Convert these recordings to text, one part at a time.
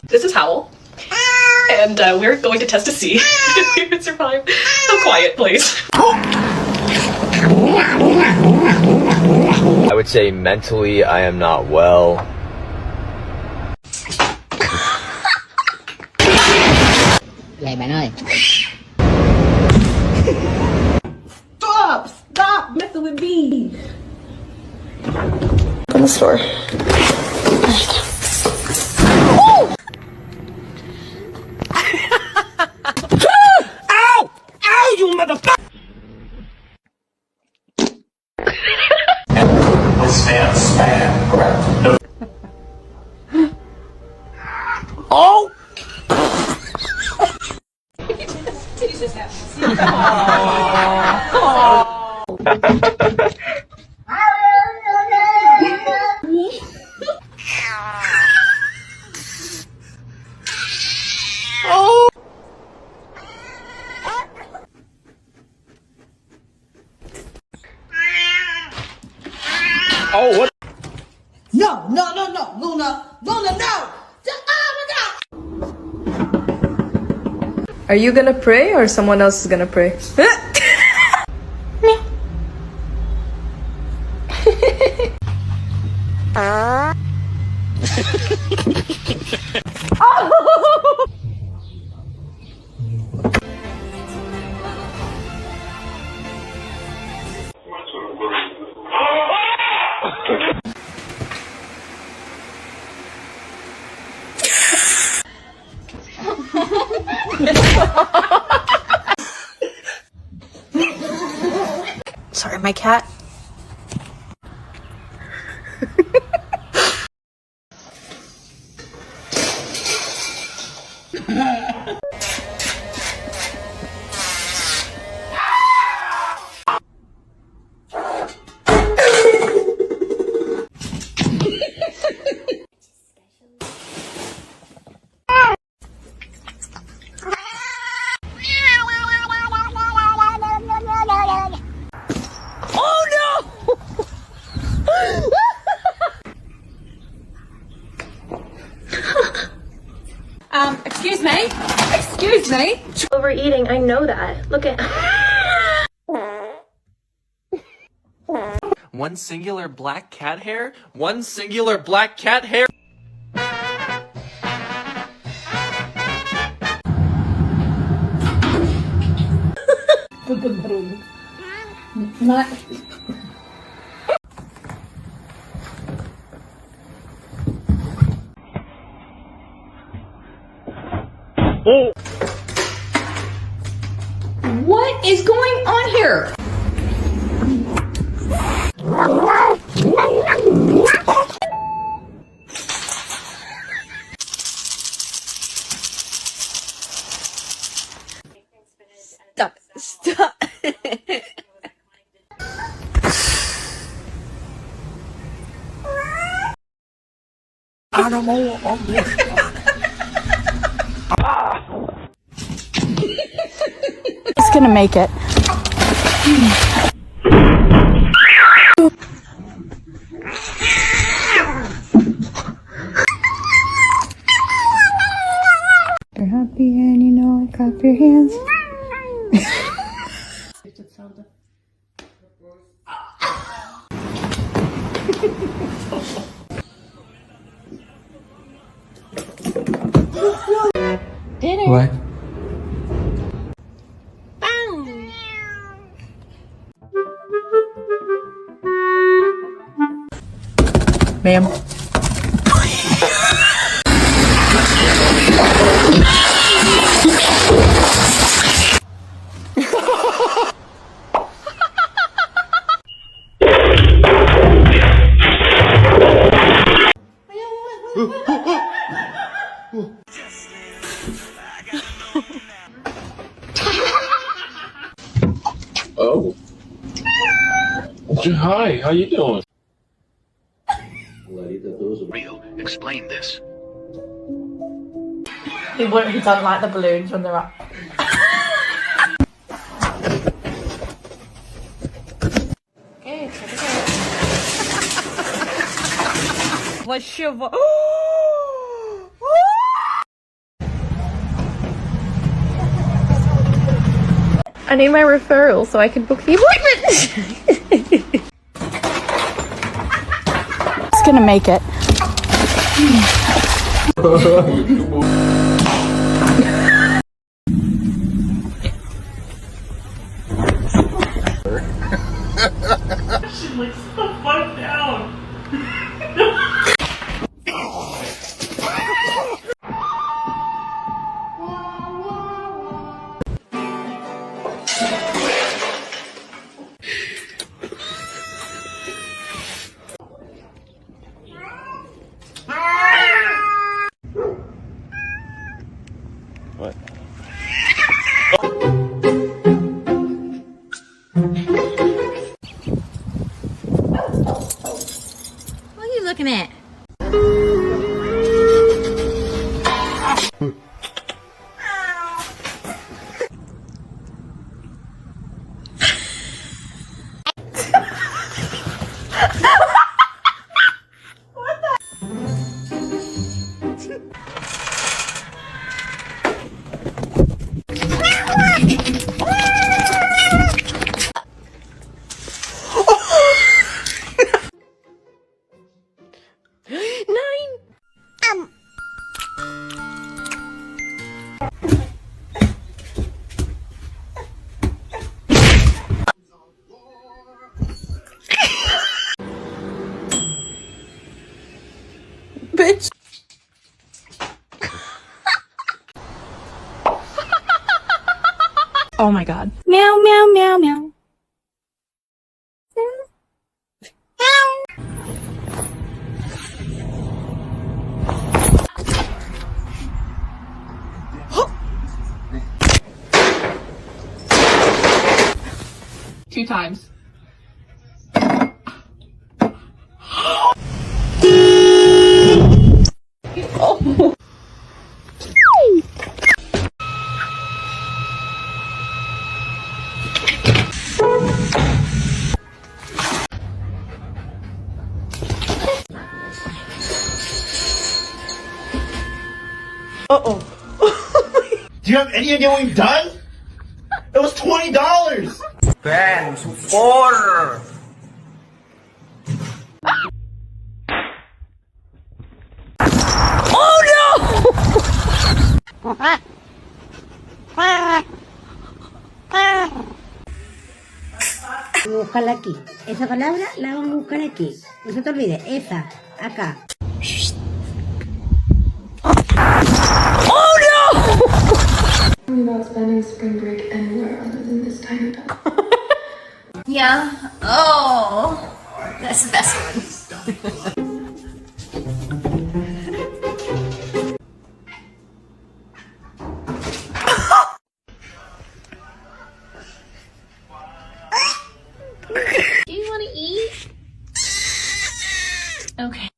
This is Howl, and we're going to test to see if we can survive a quiet place. I would say mentally I am not well. Vậy bạn ơi. Stop messing with me. In the store. Ow! Ow, you motherfucker! This man's sped, correct? No. Oh! Oh, what? No, Luna, no! Are you gonna pray or someone else is gonna pray? Sorry, my cat. Excuse me? Overeating, I know that. Look at... One singular black cat hair? One singular black cat hair? Oh. What is going on here? Stop. Animal on this. It's gonna make it. You're happy and you know it, clap your hands. Dinner. What? Ma'am. Oh. Hi, how you doing? Real. Explain this. He doesn't like the balloons when they're up. Okay, check it out. Вообще I need my referral so I can book the appointment. It's gonna make it. What? What are you looking at? bitch. Oh my god. Meow, meow, meow, meow. Two times. Oh. Uh-oh. Do you have any idea what you've done? It was $20! Ben, support! Búscala aquí. Esa palabra la vamos a buscar aquí. No se te olvide. Esa. Acá. About spending spring break anywhere other than this tiny town. Yeah. Oh, that's the best one. Do you want to eat? Okay.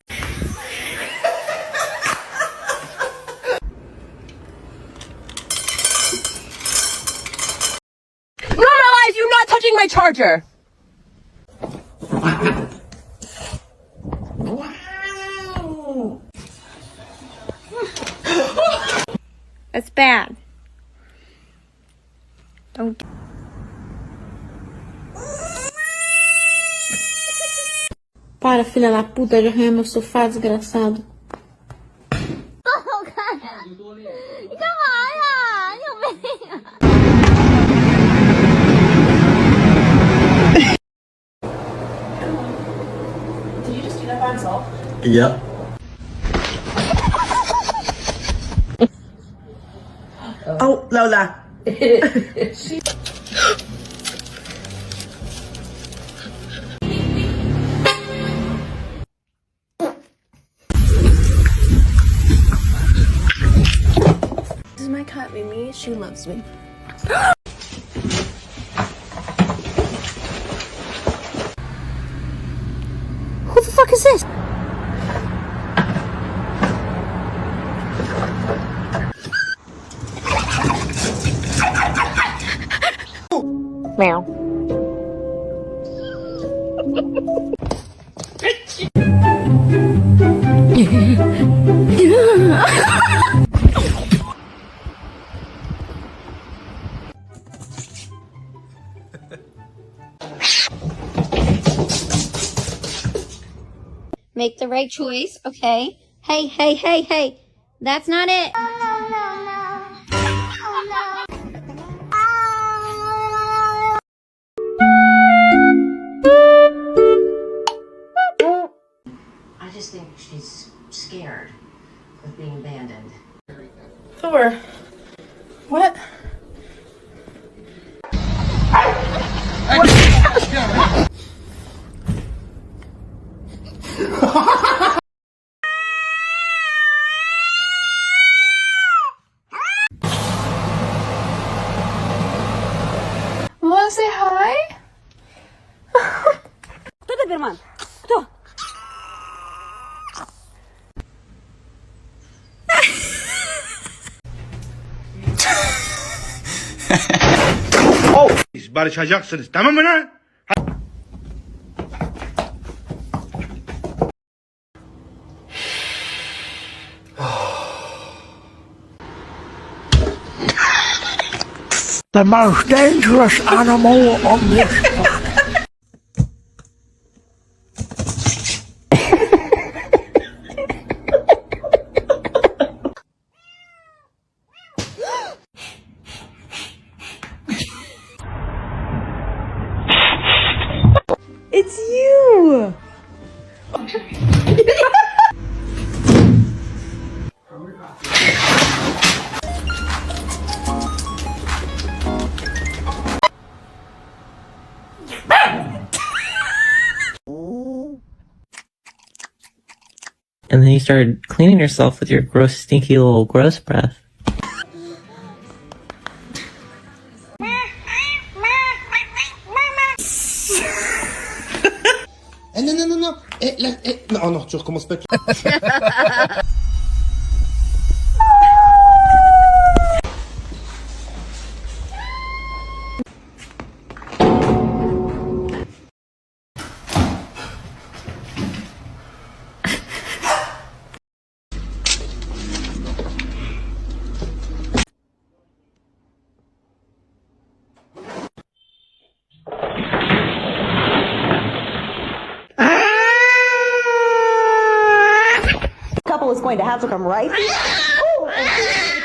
Normalize you not touching my charger! That's bad. Don't. Para, filha da puta, já arranhei meu sofá, desgraçado. Did you just do that by himself? Yep. Oh, Lola. This is my cat, Yamii. She loves me. Who the fuck is this? Meow. Make the right choice, okay? Hey, hey, hey, hey. That's not it. I just think she's scared of being abandoned. Thor. What? Wanna say hi? Кто доберман? Кто? Barışacaksınız, tamam mı lan? The most dangerous animal on this planet. It's you! And then you started cleaning yourself with your gross, stinky little gross breath. Non. Oh non, tu recommences pas. Couple is going to have to come right here.